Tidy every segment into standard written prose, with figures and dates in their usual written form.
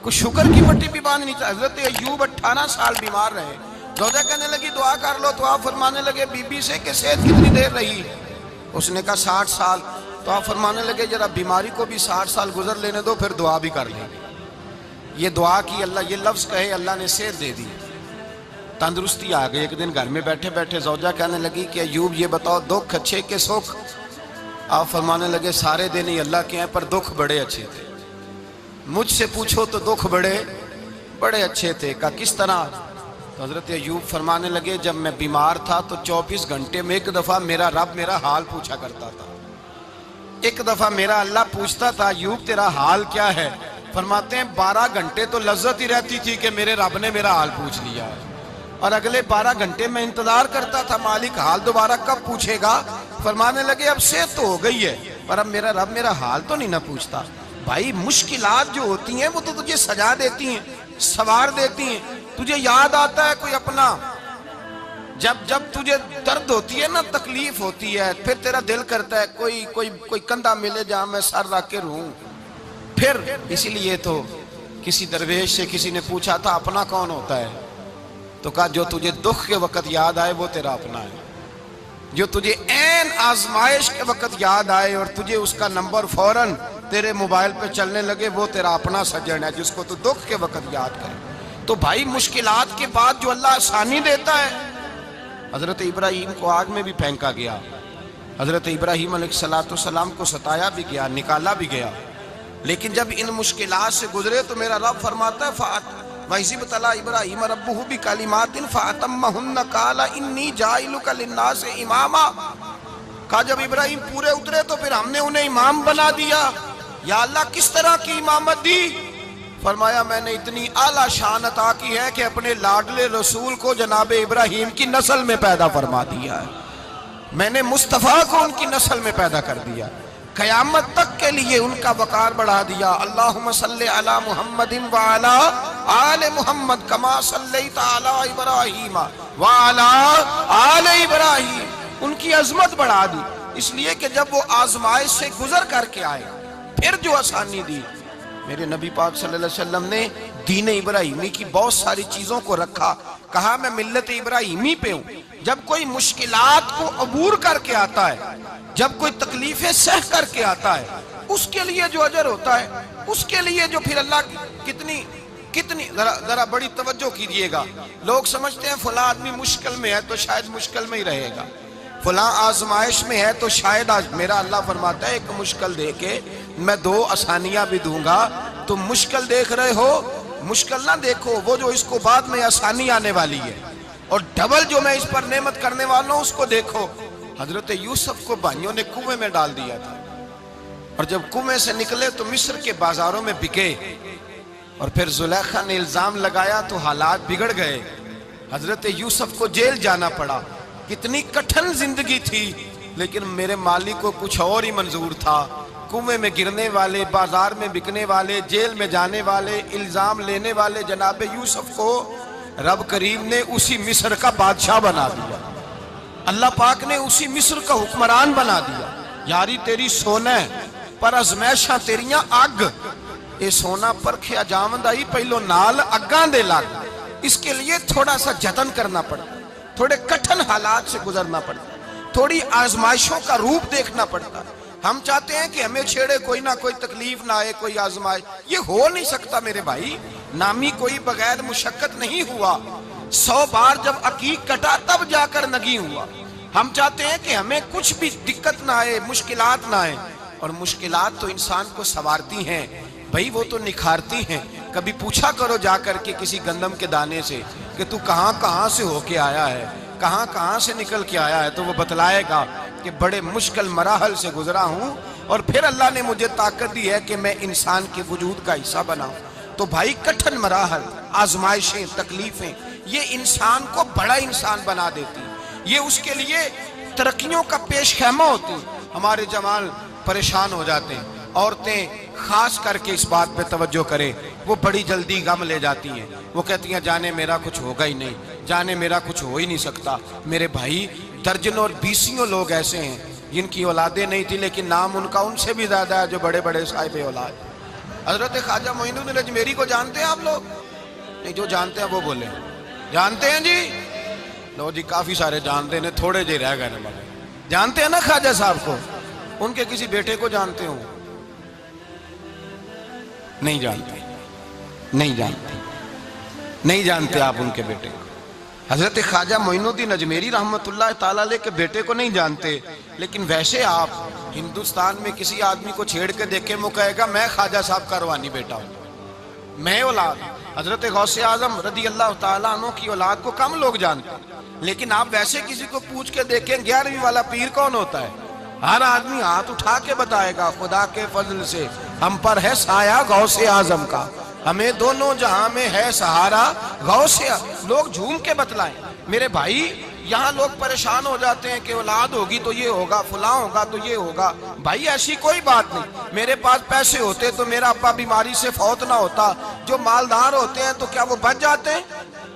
کوئی شکر کی پٹی بھی باندھ نہیں تھا. حضرت ایوب 18 سال بیمار رہے. زوجہ کہنے لگی دعا کر لو, تو آپ فرمانے لگے بی بی سے کہ صحت کتنی دیر رہی؟ اس نے کہا 60 سال. تو آپ فرمانے لگے ذرا بیماری کو بھی 60 سال گزر لینے دو, پھر دعا بھی کر لیں. یہ دعا کی, اللہ یہ لفظ کہے, اللہ نے صحت دے دی, تندرستی آ گئی. ایک دن گھر میں بیٹھے بیٹھے زوجہ کہنے لگی کہ ایوب یہ بتاؤ دکھ اچھے کہ سکھ؟ آپ فرمانے لگے سارے دن ہی اللہ کے ہیں, پر دکھ بڑے اچھے تھے. مجھ سے پوچھو تو دکھ بڑے اچھے تھے. کہا کس طرح؟ تو حضرت ایوب فرمانے لگے جب میں بیمار تھا تو 24 گھنٹے میں ایک دفعہ میرا رب میرا حال پوچھا کرتا تھا. ایک دفعہ میرا اللہ پوچھتا تھا ایوب تیرا حال کیا ہے؟ فرماتے ہیں 12 گھنٹے تو لذت ہی رہتی تھی کہ میرے رب نے میرا حال پوچھ لیا ہے, اور اگلے 12 گھنٹے میں انتظار کرتا تھا مالک حال دوبارہ کب پوچھے گا. فرمانے لگے اب صحت تو ہو گئی ہے, پر اب میرا رب میرا حال تو نہیں نہ پوچھتا. بھائی مشکلات جو ہوتی ہیں وہ تو تجھے سجا دیتی ہیں, سوار دیتی ہیں. تجھے یاد آتا ہے کوئی اپنا, جب تجھے درد ہوتی ہے نا, تکلیف ہوتی ہے, پھر تیرا دل کرتا ہے کوئی کندھا ملے جہاں میں سر رکھ کے رہوں. پھر اسی لیے تو کسی درویش سے کسی نے پوچھا تھا اپنا کون ہوتا ہے؟ تو کہا جو تجھے دکھ کے وقت یاد آئے وہ تیرا اپنا ہے. جو تجھے عین آزمائش کے وقت یاد آئے اور تجھے اس کا نمبر فوراً تیرے موبائل پہ چلنے لگے, وہ تیرا اپنا سجن ہے جس کو تو دکھ کے وقت یاد کرے. تو بھائی مشکلات کے بعد جو اللہ آسانی دیتا ہے. حضرت ابراہیم کو آگ میں بھی پھینکا گیا, حضرت ابراہیم علیہ السلام کو ستایا بھی گیا, نکالا بھی گیا, لیکن جب ان مشکلات سے گزرے تو میرا رب فرماتا ہے وَإِذِ ابْتَلَىٰ إِبْرَاهِيمَ رَبُّهُ بِكَلِمَاتٍ فَأَتَمَّهُنَّ قَالَ إِنِّي جَاعِلُكَ لِلنَّاسِ إِمَامًا. کہا جب ابراہیم پورے اترے تو پھر ہم نے انہیں امام بنا دیا. یا اللہ کس طرح کی امامت دی؟ فرمایا میں نے اتنی اعلیٰ شان عطا کی ہے کہ اپنے لاڈلے رسول کو جناب ابراہیم کی نسل میں پیدا فرما دیا ہے. میں نے مصطفیٰ کو ان کی نسل میں پیدا کر دیا, قیامت تک کے لیے ان کا وقار بڑھا دیا. اللہم صلی علی محمد وعلی آل محمد کما صلیت علی ابراہیم وعلی آل ابراہیم. ان کی عظمت بڑھا دی, اس لیے کہ جب وہ آزمائش سے گزر کر کے آئے پھر جو آسانی دی. میرے نبی پاک صلی اللہ علیہ وسلم نے دین ابراہیمی کی بہت ساری چیزوں کو رکھا, کہا میں ملت ابراہیمی پہ ہوں. جب کوئی مشکلات کو عبور کر کے آتا ہے, جب کوئی تکلیفیں سہ کر کے آتا ہے, اس کے لیے جو اجر ہوتا ہے, اس کے لیے جو پھر اللہ کتنی ذرا بڑی توجہ کیجئے گا. لوگ سمجھتے ہیں فلاں آدمی مشکل میں ہے تو شاید مشکل میں ہی رہے گا, فلاں آزمائش میں ہے تو شاید میرا اللہ فرماتا ہے ایک مشکل دے کے میں 2 آسانیاں بھی دوں گا. تم مشکل دیکھ رہے ہو, مشکل نہ دیکھو, وہ جو اس کو بعد میں آسانی آنے والی ہے, اور ڈبل جو میں اس پر نعمت کرنے والا ہوں اس کو دیکھو. حضرت یوسف کو بھائیوں نے کنویں میں ڈال دیا تھا, اور جب کنویں سے نکلے تو مصر کے بازاروں میں بکے, اور پھر زلیخا نے الزام لگایا تو حالات بگڑ گئے. حضرت یوسف کو جیل جانا پڑا. کتنی کٹھن زندگی تھی, لیکن میرے مالک کو کچھ اور ہی منظور تھا. کنویں میں گرنے والے, بازار میں بکنے والے, جیل میں جانے والے, الزام لینے والے جناب یوسف کو رب کریم نے اسی مصر کا بادشاہ بنا دیا. اللہ پاک نے اسی مصر کا حکمران بنا دیا. یاری تیری سونا پر ازمیشاں تیریاں اگ, اے سونا پرکھیا جاوند آئی پہلو نال اگاں دے لگ. اس کے لیے تھوڑا سا جتن کرنا پڑتا, تھوڑے کٹھن حالات سے گزرنا پڑتا, تھوڑی آزمائشوں کا روپ دیکھنا پڑتا. ہم چاہتے ہیں کہ ہمیں چھیڑے کوئی نہ کوئی تکلیف نہ آئے, کوئی آزمائش. یہ ہو نہیں سکتا میرے بھائی, نامی کوئی بغیر مشقت نہیں ہوا. 100 بار جب عقیق کٹا تب جا کر نگی ہوا. ہم چاہتے ہیں کہ ہمیں کچھ بھی دقت نہ آئے, مشکلات نہ آئے, اور مشکلات تو انسان کو سنوارتی ہیں بھائی, وہ تو نکھارتی ہیں. کبھی پوچھا کرو جا کر کے کسی گندم کے دانے سے کہ تو کہاں سے ہو کے آیا ہے, کہاں سے نکل کے آیا ہے, تو وہ بتلائے گا کہ بڑے مشکل مراحل سے گزرا ہوں, اور پھر اللہ نے مجھے طاقت دی ہے کہ میں انسان کے وجود کا حصہ بناؤں. تو بھائی کٹھن مراحل, آزمائشیں, تکلیفیں, یہ انسان کو بڑا انسان بنا دیتی, یہ اس کے لیے ترقیوں کا پیش خیمہ ہوتی. ہمارے جوان پریشان ہو جاتے ہیں, عورتیں خاص کر کے اس بات پہ توجہ کریں, وہ بڑی جلدی غم لے جاتی ہیں. وہ کہتی ہیں جانے میرا کچھ ہوگا ہی نہیں, جانے میرا کچھ ہو ہی نہیں سکتا. میرے بھائی درجنوں اور بیسیوں لوگ ایسے ہیں جن کی اولادیں نہیں تھی, لیکن نام ان کا ان سے بھی زیادہ ہے جو بڑے بڑے صاحب اولاد. حضرت خواجہ معین الدین اجمیری کو جانتے ہیں آپ لوگ؟ نہیں، جو جانتے ہیں وہ بولیں، جانتے ہیں جی؟ لو جی، کافی سارے جانتے ہیں، تھوڑے جی رہ گئے نا۔ جانتے ہیں نا خواجہ صاحب کو؟ ان کے کسی بیٹے کو جانتے ہوں؟ نہیں جانتے، نہیں جانتے، نہیں جانتے آپ ان کے بیٹے کو۔ حضرت خواجہ معین الدین اجمیری رحمت اللہ تعالیٰ علیہ کے بیٹے کو نہیں جانتے، لیکن ویسے آپ ہندوستان میں کسی آدمی کو چھیڑ کے دیکھیں، وہ کہے گا میں خواجہ صاحب کا روحانی بیٹا ہوں، میں اولاد۔ حضرت غوث اعظم رضی اللہ تعالیٰ عنہ کی اولاد کو کم لوگ جانتے ہیں، لیکن آپ ویسے کسی کو پوچھ کے دیکھیں 11ویں والا پیر کون ہوتا ہے، ہر آدمی ہاتھ اٹھا کے بتائے گا خدا کے فضل سے ہم پر ہے سایہ غوث اعظم کا، ہمیں دونوں جہاں میں ہے سہارا غوث اعظم۔ لوگ جھوم کے بتلائیں۔ میرے بھائی، یہاں لوگ پریشان ہو جاتے ہیں کہ اولاد ہوگی تو یہ ہوگا، فلاں ہوگا تو یہ ہوگا۔ بھائی ایسی کوئی بات نہیں، میرے پاس پیسے ہوتے تو میرا ابا بیماری سے فوت نہ ہوتا۔ جو مالدار ہوتے ہیں تو کیا وہ بچ جاتے ہیں؟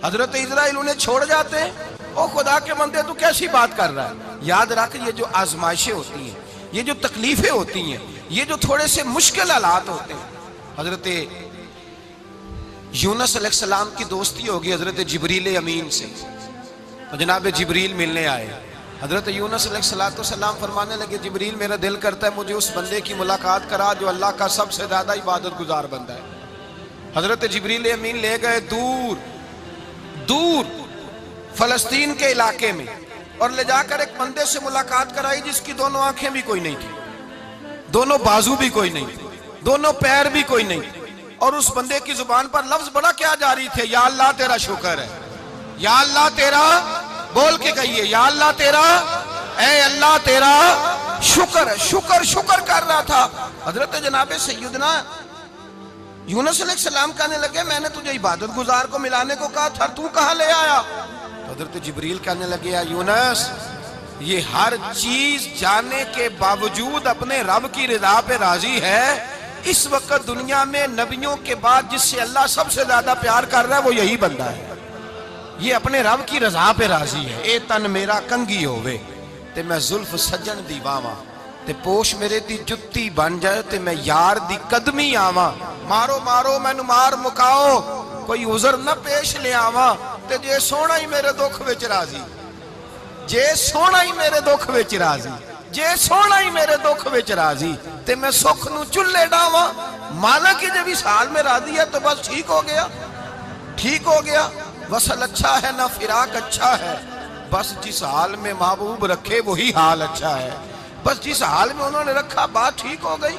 حضرت اسرائیل انہیں چھوڑ جاتے ہیں؟ او خدا کے بندے، تو کیسی بات کر رہا ہے؟ یاد رکھ، یہ جو آزمائشیں ہوتی ہیں، یہ جو تکلیفیں ہوتی ہیں، یہ جو تھوڑے سے مشکل حالات ہوتے ہیں۔ حضرت یونس علیہ السلام کی دوستی ہوگی حضرت جبریل امین سے، تو جناب جبریل ملنے آئے۔ حضرت یونس علیہ السلام فرمانے لگے جبریل میرا دل کرتا ہے مجھے اس بندے کی ملاقات کرا جو اللہ کا سب سے زیادہ عبادت گزار بندہ ہے۔ حضرت جبریل امین لے گئے دور دور فلسطین کے علاقے میں، اور لے جا کر ایک بندے سے ملاقات کرائی جس کی دونوں آنکھیں بھی کوئی نہیں تھی، دونوں بازو بھی کوئی نہیں تھی، دونوں پیر بھی کوئی نہیں تھی، اور اس بندے کی زبان پر لفظ بڑا کیا جاری تھے، یا اللہ تیرا شکر ہے، یا اللہ تیرا، بول کے کہیے، یا اللہ تیرا، اے اللہ تیرا شکر ہے۔ شکر شکر کر رہا تھا۔ حضرت جناب سیدنا یونس علیہ السلام کہنے لگے میں نے تجھے عبادت گزار کو ملانے کو کہا تھا، تو کہاں لے آیا؟ حضرت جبریل کہنے لگے یا یونس، یہ ہر چیز جانے کے باوجود اپنے رب کی رضا پہ راضی ہے۔ اس وقت دنیا میں نبیوں کے بعد جس سے اللہ سب سے زیادہ پیار کر رہا ہے وہ یہی بندہ ہے، یہ اپنے رب کی رضا پہ راضی ہے۔ اے تن میرا کنگی ہووے تے میں زلف سجن دی واواں، تے پوش میرے دی جتی بن جائے تے میں یار دی قدمی آواں، مارو مارو مینو مار مکاؤ کوئی عذر نہ پیش لے آواں، تے جے سونا ہی میرے دکھ وچ راضی، جے سونا ہی میرے دکھ وچ راضی، جے سونا ہی میرے دکھ وچ راضی، تے میں سکھ نو چلے ڈاواں۔ مانا کہ جب اس حال میں راضی ہے تو بس ٹھیک ہو گیا، ٹھیک ہو گیا۔ وصل اچھا ہے نہ فراق اچھا ہے، بس جس حال میں محبوب رکھے وہی حال اچھا ہے۔ بس جس حال میں انہوں نے رکھا بات ٹھیک ہو گئی۔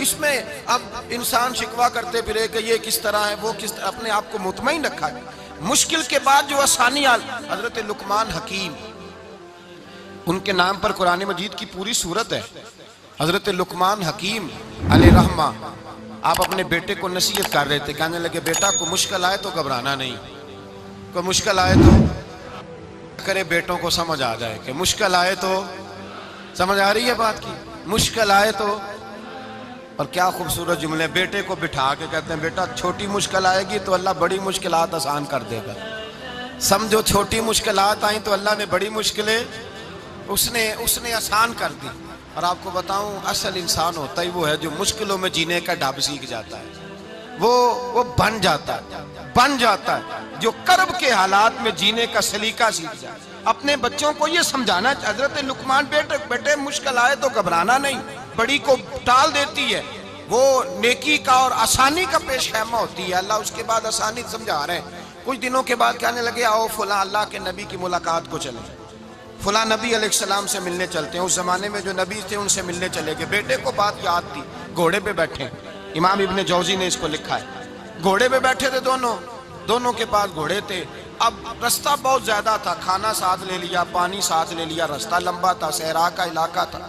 اس میں اب انسان شکوہ کرتے پھرے کہ یہ کس طرح ہے، وہ کس طرح، اپنے آپ کو مطمئن رکھا ہے۔ مشکل کے بعد جو آسانی آل، حضرت لقمان حکیم، ان کے نام پر قرآن مجید کی پوری سورت ہے۔ حضرت لقمان حکیم علیہ رحمہ آپ اپنے بیٹے کو نصیحت کر رہے تھے، کہنے لگے بیٹا کو مشکل آئے تو گھبرانا نہیں، کوئی مشکل آئے تو کرے، بیٹوں کو سمجھ آ جائے کہ مشکل آئے تو، سمجھ آ رہی ہے بات کی، مشکل آئے تو۔ اور کیا خوبصورت جملے، بیٹے کو بٹھا کے کہتے ہیں بیٹا چھوٹی مشکل آئے گی تو اللہ بڑی مشکلات آسان کر دے گا، سمجھو چھوٹی مشکلات آئیں تو اللہ نے بڑی مشکلیں اس نے آسان کر دی۔ اور آپ کو بتاؤں اصل انسان ہوتا ہی وہ ہے جو مشکلوں میں جینے کا ڈھب سیکھ جاتا ہے، وہ بن جاتا ہے جو کرب کے حالات میں جینے کا سلیقہ سیکھ جائے۔ اپنے بچوں کو یہ سمجھانا، حضرت لقمان بیٹے مشکل آئے تو گھبرانا نہیں، بڑی کو ٹال دیتی ہے، وہ نیکی کا اور آسانی کا پیش خیمہ ہوتی ہے۔ اللہ اس کے بعد آسانی سمجھا رہے ہیں۔ کچھ دنوں کے بعد کہنے لگے آؤ فلاں اللہ کے نبی کی ملاقات کو چلیں، فلاں نبی علیہ السلام سے ملنے چلتے ہیں۔ اس زمانے میں جو نبی تھے ان سے ملنے چلے گئے۔ بیٹے کو بات یاد تھی، گھوڑے پہ بیٹھے، امام ابن جوزی نے اس کو لکھا ہے، گھوڑے پہ بیٹھے تھے دونوں کے پاس گھوڑے تھے۔ اب رستہ بہت زیادہ تھا، کھانا ساتھ لے لیا، پانی ساتھ لے لیا، رستہ لمبا تھا، صحرا کا علاقہ تھا۔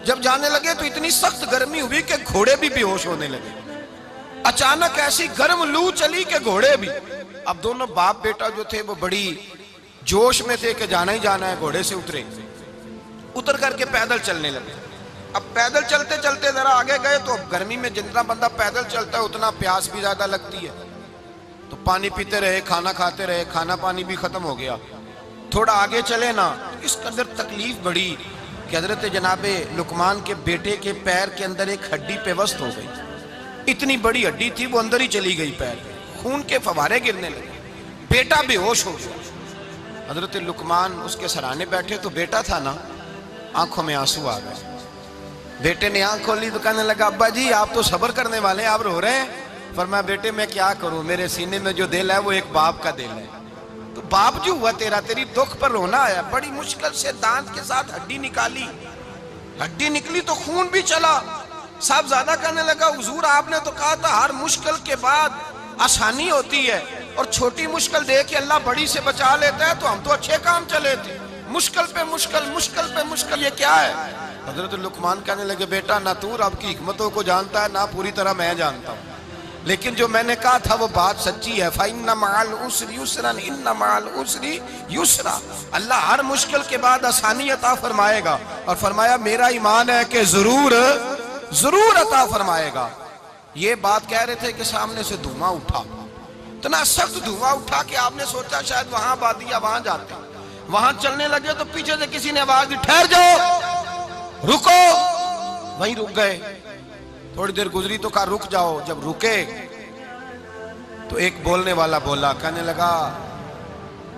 جب جانے لگے تو اتنی سخت گرمی ہوئی کہ گھوڑے بھی بے ہوش ہونے لگے۔ اچانک ایسی گرم لو چلی کہ گھوڑے بھی، اب دونوں باپ بیٹا جو تھے وہ بڑی جوش میں تھے کہ جانا ہی جانا ہے، گھوڑے سے اتر کر کے پیدل چلنے لگے۔ اب پیدل چلتے چلتے ذرا آگے گئے تو اب گرمی میں جتنا بندہ پیدل چلتا ہے اتنا پیاس بھی زیادہ لگتی ہے، تو پانی پیتے رہے، کھانا کھاتے رہے، کھانا پانی بھی ختم ہو گیا۔ تھوڑا آگے چلے نا، اس قدر تکلیف بڑھی کہ حضرت جناب لقمان کے بیٹے کے پیر کے اندر ایک ہڈی پیوست ہو گئی، اتنی بڑی ہڈی تھی وہ اندر ہی چلی گئی پیر، خون کے فوارے گرنے لگے، بیٹا بے ہوش ہو گیا۔ حضرت لقمان اس کے سرانے بیٹھے تو بیٹا تھا نا، آنکھوں میں آنسو آ گئے۔ بیٹے نے آنکھ کھولی تو کہنے لگا ابا جی آپ تو صبر کرنے والے ہیں، آپ رو رہے ہیں؟ فرمایا بیٹے میں کیا کروں، میرے سینے میں جو دل ہے وہ ایک باپ کا دل ہے، تو باپ جو ہوا تیرا، تیری دکھ پر رونا آیا۔ بڑی مشکل سے دانت کے ساتھ ہڈی نکالی، ہڈی نکلی تو خون بھی چلا۔ صاحب زیادہ کہنے لگا حضور آپ نے تو کہا تھا ہر مشکل کے بعد آسانی ہوتی ہے، اور چھوٹی مشکل دے کے اللہ بڑی سے بچا لیتا ہے، تو ہم تو اچھے کام چلے تھے، مشکل پہ مشکل، مشکل پہ مشکل، یہ کیا ہے؟ حضرت لقمان کہنے لگے بیٹا نہ تو رب کی حکمتوں کو جانتا ہے، نہ پوری طرح میں جانتا ہوں، لیکن جو میں نے کہا تھا وہ بات سچی ہے۔ فَإِنَّ مَعَ الْعُسْرِ يُسْرًا إِنَّ مَعَ الْعُسْرِ يُسْرًا، اللہ ہر مشکل کے بعد آسانی عطا فرمائے گا، اور فرمایا میرا ایمان ہے کہ ضرور ضرور عطا فرمائے گا۔ یہ بات کہہ رہے تھے کہ سامنے سے دھواں اٹھا، اتنا سخت دھواں اٹھا کہ آپ نے سوچا شاید وہاں بادیا وہاں جاتے، وہاں چلنے لگے تو پیچھے سے کسی نے آواز دی ٹھہر جاؤ، رکو، وہیں رک گئے۔ تھوڑی دیر گزری تو کہا رک جاؤ، جب رکے تو ایک بولنے والا بولا، کہنے لگا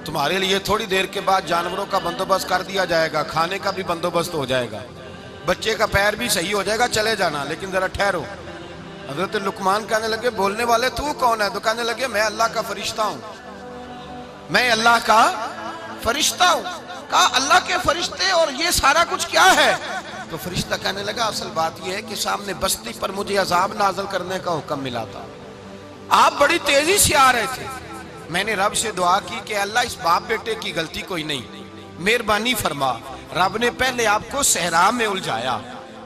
تمہارے لیے تھوڑی دیر کے بعد جانوروں کا بندوبست کر دیا جائے گا، کھانے کا بھی بندوبست ہو جائے گا، بچے کا پیر بھی صحیح ہو جائے گا، چلے جانا لیکن ذرا ٹھہرو۔ حضرت لقمان کہنے لگے بولنے والے تو کون ہے؟ تو کہنے لگے میں اللہ کا فرشتہ ہوں، میں اللہ کا فرشتہ ہوں۔ کہا اللہ کے فرشتے اور یہ سارا کچھ کیا ہے؟ تو فرشتہ کہنے لگا اصل بات یہ ہے کہ سامنے بستی پر مجھے عذاب نازل کرنے کا حکم ملا تھا، آپ بڑی تیزی سے آ رہے تھے، میں نے رب سے دعا کی کہ اللہ اس باپ بیٹے کی غلطی کوئی نہیں، مہربانی فرما۔ رب نے پہلے آپ کو صحرا میں الجھایا،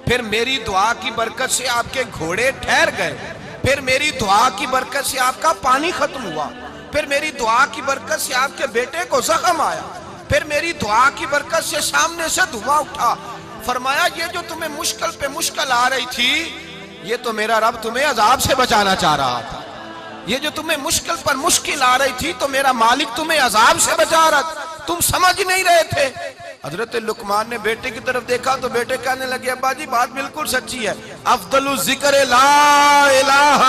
پھر میری دعا کی برکت سے آپ کے گھوڑے ٹھہر گئے، پھر میری دعا کی برکت سے آپ کا پانی ختم ہوا، پھر میری دعا کی برکت سے آپ کے بیٹے کو زخم آیا، پھر میری دعا کی برکت سے سامنے سے دھواں اٹھا۔ فرمایا یہ جو تمہیں مشکل پہ مشکل آ رہی تھی، یہ تو میرا رب تمہیں عذاب سے بچانا چاہ رہا تھا، یہ جو تمہیں مشکل پر مشکل آ رہی تھی تو میرا مالک تمہیں عذاب سے بچا رہا تھا، تم سمجھ نہیں رہے تھے۔ حضرت لقمان نے بیٹے کی طرف دیکھا تو بیٹے کہنے لگے ابا جی بات بالکل سچی ہے، افضل الذکر لا الہ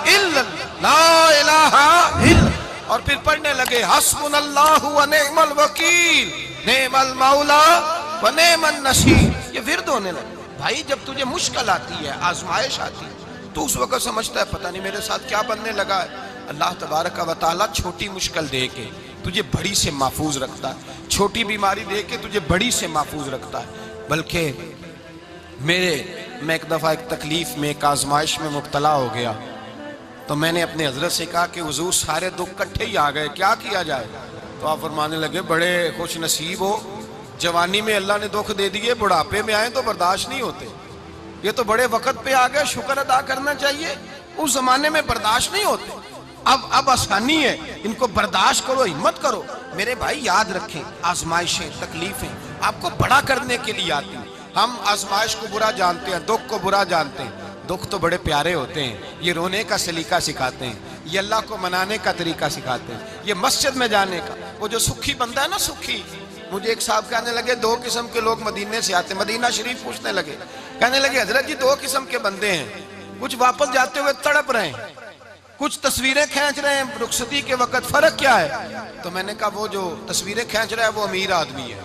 الا لا الہ الا، اور پھر پڑھنے لگے حسبنا اللہ و نعم الوکیل نعم المولا و نعم النصیر۔ یہ ورد ہونے لگے۔ بھائی جب تجھے مشکل آتی ہے، آزمائش آتی ہے، تو اس وقت سمجھتا ہے پتہ نہیں میرے ساتھ کیا بننے لگا ہے۔ اللہ تبارک و تعالیٰ چھوٹی مشکل دے کے تجھے بڑی سے محفوظ رکھتا ہے، چھوٹی بیماری دے کے تجھے بڑی سے محفوظ رکھتا ہے۔ بلکہ میں ایک دفعہ ایک تکلیف میں، ایک آزمائش میں مبتلا ہو گیا، تو میں نے اپنے حضرت سے کہا کہ حضور سارے دکھ کٹھے ہی آ گئے، کیا کیا جائے؟ تو آپ فرمانے لگے بڑے خوش نصیب ہو، جوانی میں اللہ نے دکھ دے دیے، بڑھاپے میں آئے تو برداشت نہیں ہوتے، یہ تو بڑے وقت پہ آ گئے، شکر ادا کرنا چاہیے، اس زمانے میں برداشت نہیں ہوتے، اب آسانی ہے، ان کو برداشت کرو، ہمت کرو۔ میرے بھائی یاد رکھیں آزمائشیں، تکلیفیں آپ کو بڑا کرنے کے لیے آتی ہیں۔ ہم آزمائش کو برا جانتے ہیں، دکھ کو برا جانتے ہیں، دکھ تو بڑے پیارے ہوتے ہیں، یہ رونے کا سلیقہ سکھاتے ہیں، یہ اللہ کو منانے کا طریقہ سکھاتے ہیں، یہ مسجد میں جانے کا۔ وہ جو سکھی بندہ ہے نا، سکھی، مجھے ایک صاحب کہنے لگے دو قسم کے لوگ مدینے سے آتے ہیں، مدینہ شریف پوچھنے لگے، کہنے لگے حضرت جی دو قسم کے بندے ہیں، کچھ واپس جاتے ہوئے تڑپ رہے ہیں، کچھ تصویریں کھینچ رہے ہیں رخصتی کے وقت، فرق کیا ہے؟ تو میں نے کہا وہ جو تصویریں کھینچ رہا ہے وہ امیر آدمی ہے،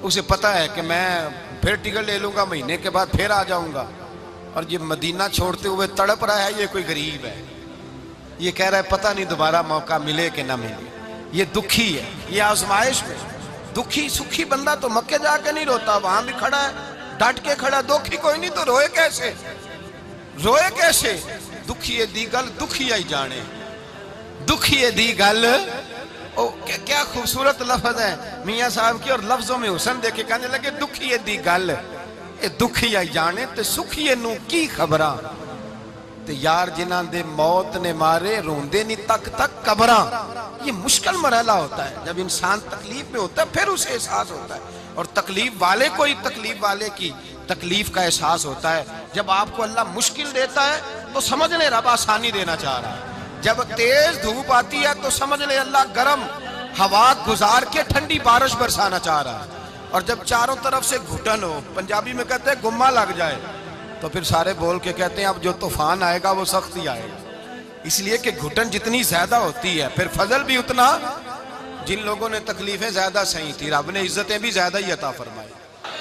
اسے پتہ ہے کہ میں پھر ٹکٹ لے لوں گا، مہینے کے بعد پھر آ جاؤں گا، اور یہ مدینہ چھوڑتے ہوئے تڑپ رہا ہے یہ کوئی غریب ہے، یہ کہہ رہا ہے پتہ نہیں دوبارہ موقع ملے کہ نہ ملے، یہ دکھی ہے، یہ آزمائش میں دکھی۔ سکھی بندہ تو مکے جا کے نہیں روتا، وہاں بھی کھڑا ہے ڈٹ کے کھڑا، دکھی کوئی نہیں تو روئے کیسے؟ روئے کیسے؟ دکھیے دی گل دکھیا ہی جانے، دکھیے دی گل، کیا خوبصورت لفظ ہے میاں صاحب کی، اور لفظوں میں حسن دیکھے کہنے لگے دکھیے دی گل اے دکھیا ہی جانے تے سکھیے نو کی خبراں، تے یار جنہاں دے موت نے مارے روندے نہیں تک تک قبراں۔ یہ مشکل مرحلہ ہوتا ہے، جب انسان تکلیف میں ہوتا ہے پھر اسے احساس ہوتا ہے، اور تکلیف والے کو ہی تکلیف والے کی تکلیف کا احساس ہوتا ہے۔ جب آپ کو اللہ مشکل دیتا ہے تو سمجھ لے رب آسانی دینا چاہ رہا ہے، جب تیز دھوپ آتی ہے تو سمجھ لے اللہ گرم ہوا گزار کے ٹھنڈی بارش برسانا چاہ رہا ہے، اور جب چاروں طرف سے گھٹن ہو، پنجابی میں کہتے ہیں گمہ لگ جائے، تو پھر سارے بول کے کہتے ہیں اب جو طوفان آئے گا وہ سخت ہی آئے گا، اس لیے کہ گھٹن جتنی زیادہ ہوتی ہے پھر فضل بھی اتنا۔ جن لوگوں نے تکلیفیں زیادہ سہی تھی رب نے عزتیں بھی زیادہ ہی عطا فرمائی،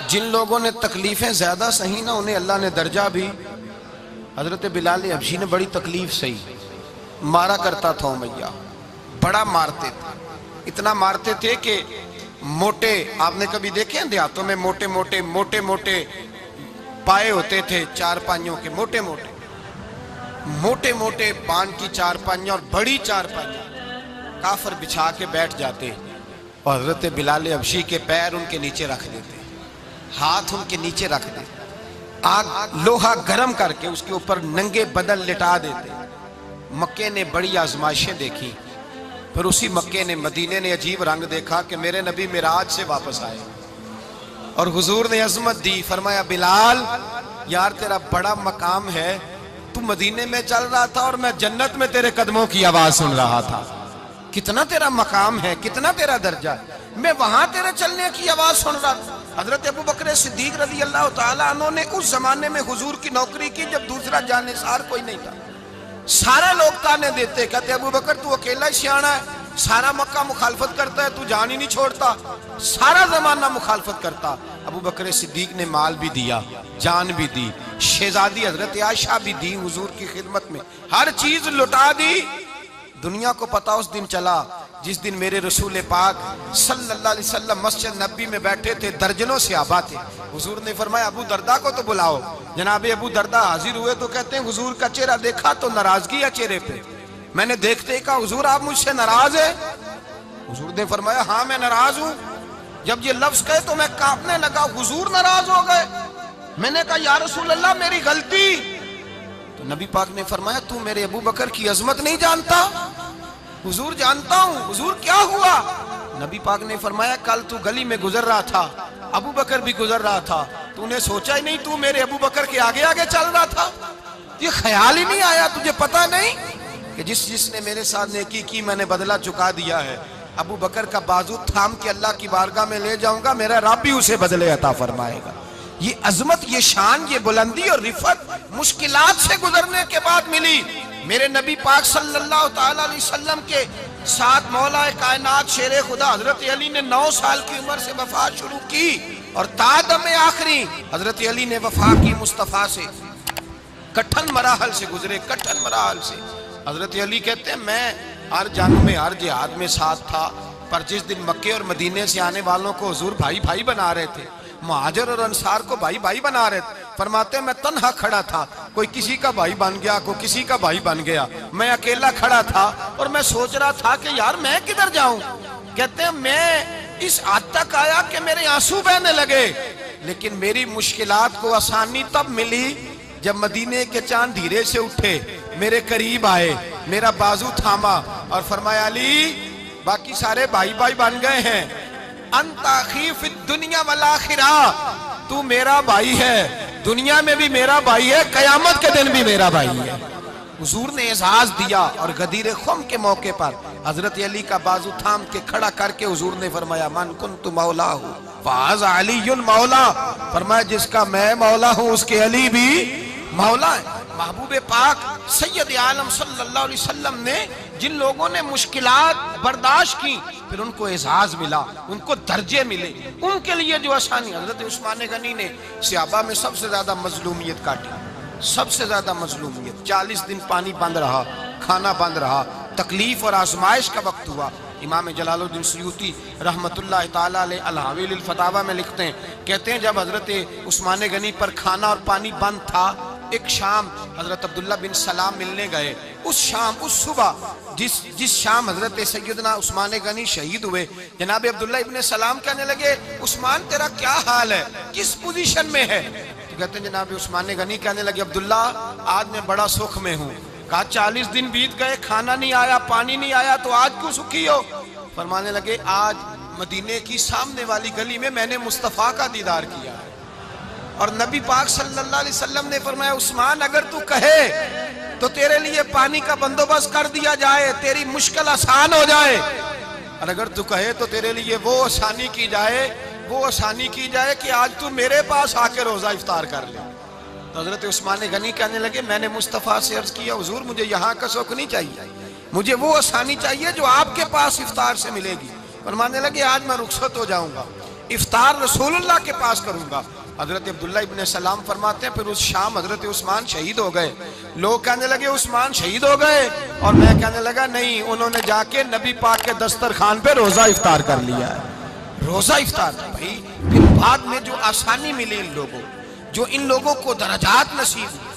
جن لوگوں نے تکلیفیں زیادہ سہی نا انہیں اللہ نے درجہ بھی۔ حضرت بلال حبشی نے بڑی تکلیف سہی، مارا کرتا تھا امیہ، بڑا مارتے تھے، اتنا مارتے تھے کہ موٹے، آپ نے کبھی دیکھے ہیں دیہاتوں میں موٹے موٹے پائے ہوتے تھے چار پائیوں کے، موٹے موٹے پان کی چار پائیاں اور بڑی چار پائیاں کافر بچھا کے بیٹھ جاتے اور حضرت بلال حبشی کے پیر ان کے نیچے رکھ دیتے، ہاتھ ان کے نیچے رکھ دیتے، آگ لوہا گرم کر کے اس کے اوپر ننگے بدن لٹا دیتے۔ مکے نے بڑی آزمائشیں دیکھی، پھر اسی مکے نے مدینے نے عجیب رنگ دیکھا کہ میرے نبی معراج سے واپس آئے اور حضور نے عظمت دی، فرمایا بلال یار تیرا بڑا مقام ہے، تو مدینے میں چل رہا تھا اور میں جنت میں تیرے قدموں کی آواز سن رہا تھا، کتنا تیرا مقام ہے، کتنا تیرا درجہ ہے، میں وہاں تیرے چلنے کی آواز سن رہا تھا۔ حضرت ابو بکر صدیق رضی اللہ تعالیٰ عنہ نے اس زمانے میں حضور کی نوکری کی جب دوسرا جانثار کوئی نہیں تھا، سارے لوگ تانے دیتے، کہتے ابو بکر تو اکیلا ہی سیاںا ہے، سارا مکہ مخالفت کرتا ہے، تو جان ہی نہیں چھوڑتا، سارا زمانہ مخالفت کرتا۔ ابو بکر صدیق نے مال بھی دیا، جان بھی دی، شہزادی حضرت عائشہ بھی دی حضور کی خدمت میں، ہر چیز لٹا دی۔ دنیا کو پتا اس دن چلا جس دن میرے رسول پاک صلی اللہ علیہ وسلم مسجد نبی میں بیٹھے تھے، درجنوں صحابہ تھے، حضور نے فرمایا ابو دردہ کو تو بلاؤ۔ جناب ابو دردہ حاضر ہوئے تو کہتے ہیں حضور کا چہرہ دیکھا تو ناراضگی ہے چہرے پہ، میں نے دیکھتے ہی کہا حضور آپ مجھ سے ناراض ہیں؟ حضور نے فرمایا ہاں میں ناراض ہوں۔ جب یہ لفظ کہے تو میں کانپنے لگا، حضور ناراض ہو گئے؟ میں نے کہا یا رسول اللہ میری غلطی۔ تو نبی پاک نے فرمایا تو میرے ابو بکر کی عظمت نہیں جانتا؟ حضور جانتا ہوں۔ حضور کیا ہوا؟ نبی پاک نے فرمایا کل تو گلی میں گزر رہا تھا، ابو بکر بھی گزر رہا تھا، تو نے سوچا ہی نہیں تو میرے ابو بکر کے آگے آگے چل رہا تھا، یہ خیال ہی نہیں آیا، تجھے پتا نہیں کہ جس نے میرے ساتھ نیکی کی میں نے بدلہ چکا دیا ہے، ابو بکر کا بازو تھام کے اللہ کی بارگاہ میں لے جاؤں گا، میرا رب بھی اسے بدلے عطا فرمائے گا۔ یہ عظمت، یہ شان، یہ بلندی اور رفعت مشکلات سے گزرنے کے بعد ملی۔ میرے نبی پاک صلی اللہ تعالیٰ علیہ وسلم کے ساتھ مولا کائنات شیر خدا حضرت علی نے 9 سال کی عمر سے وفات شروع کی اور تا دم آخری حضرت علی نے وفا کی مصطفیٰ سے، کٹھن مراحل سے گزرے، کٹھن مراحل سے۔ حضرت علی کہتے ہیں میں ہر جنگ میں ہر جہاد میں ساتھ تھا، پر جس دن مکے اور مدینے سے آنے والوں کو حضور بھائی بھائی بنا رہے تھے، مہاجر اور انصار کو بھائی بھائی بنا رہے تھے، فرماتے ہیں میں تنہا کھڑا تھا، کوئی کسی کا بھائی بن گیا، کوئی کسی کا بھائی بن گیا، میں اکیلا کھڑا تھا اور میں سوچ رہا تھا کہ یار میں کدھر جاؤں۔ کہتے ہیں میں اس حد تک آیا کہ میرے آنسو بہنے لگے، لیکن میری مشکلات کو آسانی تب ملی جب مدینے کے چاند دھیرے سے اٹھے، میرے قریب آئے، میرا بازو تھاما اور فرمایا علی باقی سارے بھائی بھائی بن گئے ہیں، انت اخی فی الدنیا والآخرہ، تو میرا بھائی ہے، دنیا میں بھی میرا بھائی ہے، قیامت کے دن بھی میرا بھائی ہے۔ حضور نے اعزاز دیا اور غدیر خم کے موقع پر حضرت علی کا بازو تھام کے کھڑا کر کے حضور نے فرمایا من کنت مولا ہوں فہذا علی مولا، فرمایا جس کا میں مولا ہوں اس کے علی بھی مولا ہے۔ محبوب پاک سید عالم صلی اللہ علیہ وسلم نے جن لوگوں نے مشکلات برداشت کی پھر ان کو اعزاز ملا، ان کو درجے ملے، ان کے لیے جو آسانی۔ حضرت عثمان غنی نے صحابہ میں سب سے زیادہ مظلومیت کاٹی، سب سے زیادہ مظلومیت، 40 دن پانی بند رہا، کھانا بند رہا، تکلیف اور آزمائش کا وقت ہوا۔ امام جلال الدین سیوطی رحمت اللہ تعالیٰ علیہ الحاویل الفتاوی میں لکھتے ہیں، کہتے ہیں جب حضرت عثمان غنی پر کھانا اور پانی بند تھا، ایک شام حضرت عبداللہ بن سلام ملنے گئے، اس شام، اس صبح جس شام حضرت سیدنا عثمان غنی شہید ہوئے، جناب عبداللہ ابن سلام کہنے لگے عثمان تیرا کیا حال ہے، کس پوزیشن میں ہے؟ تو کہتے ہیں جناب عثمان غنی کہنے لگے عبداللہ آج میں بڑا سکھ میں ہوں۔ کہا 40 دن بیت گئے، کھانا نہیں آیا، پانی نہیں آیا، تو آج کیوں سکھی ہو؟ فرمانے لگے آج مدینے کی سامنے والی گلی میں نے مصطفیٰ کا دیدار کیا ہے، اور نبی پاک صلی اللہ علیہ وسلم نے فرمایا عثمان اگر تو کہے تو تیرے لیے پانی کا بندوبست کر دیا جائے، تیری مشکل آسان ہو جائے، اور اگر تو کہے تو تیرے لیے وہ آسانی کی جائے کہ آج تو میرے پاس آ کے روزہ افطار کر لے۔ تو حضرت عثمان غنی کہنے لگے میں نے مصطفیٰ سے عرض کیا حضور مجھے یہاں کا سوق نہیں چاہیے، مجھے وہ آسانی چاہیے جو آپ کے پاس افطار سے ملے گی۔ فرمانے لگے آج میں رخصت ہو جاؤں گا، افطار رسول اللہ کے پاس کروں گا۔ حضرت عبداللہ ابن سلام فرماتے ہیں پھر اس شام حضرت عثمان شہید ہو گئے۔ لوگ کہنے لگے عثمان شہید ہو گئے، اور میں کہنے لگا نہیں، انہوں نے جا کے نبی پاک کے دسترخوان پہ روزہ افطار کر لیا ہے۔ روزہ افطار بھائی، پھر بعد میں جو آسانی ملی ان لوگوں، جو ان لوگوں کو درجات نصیب ہوئے،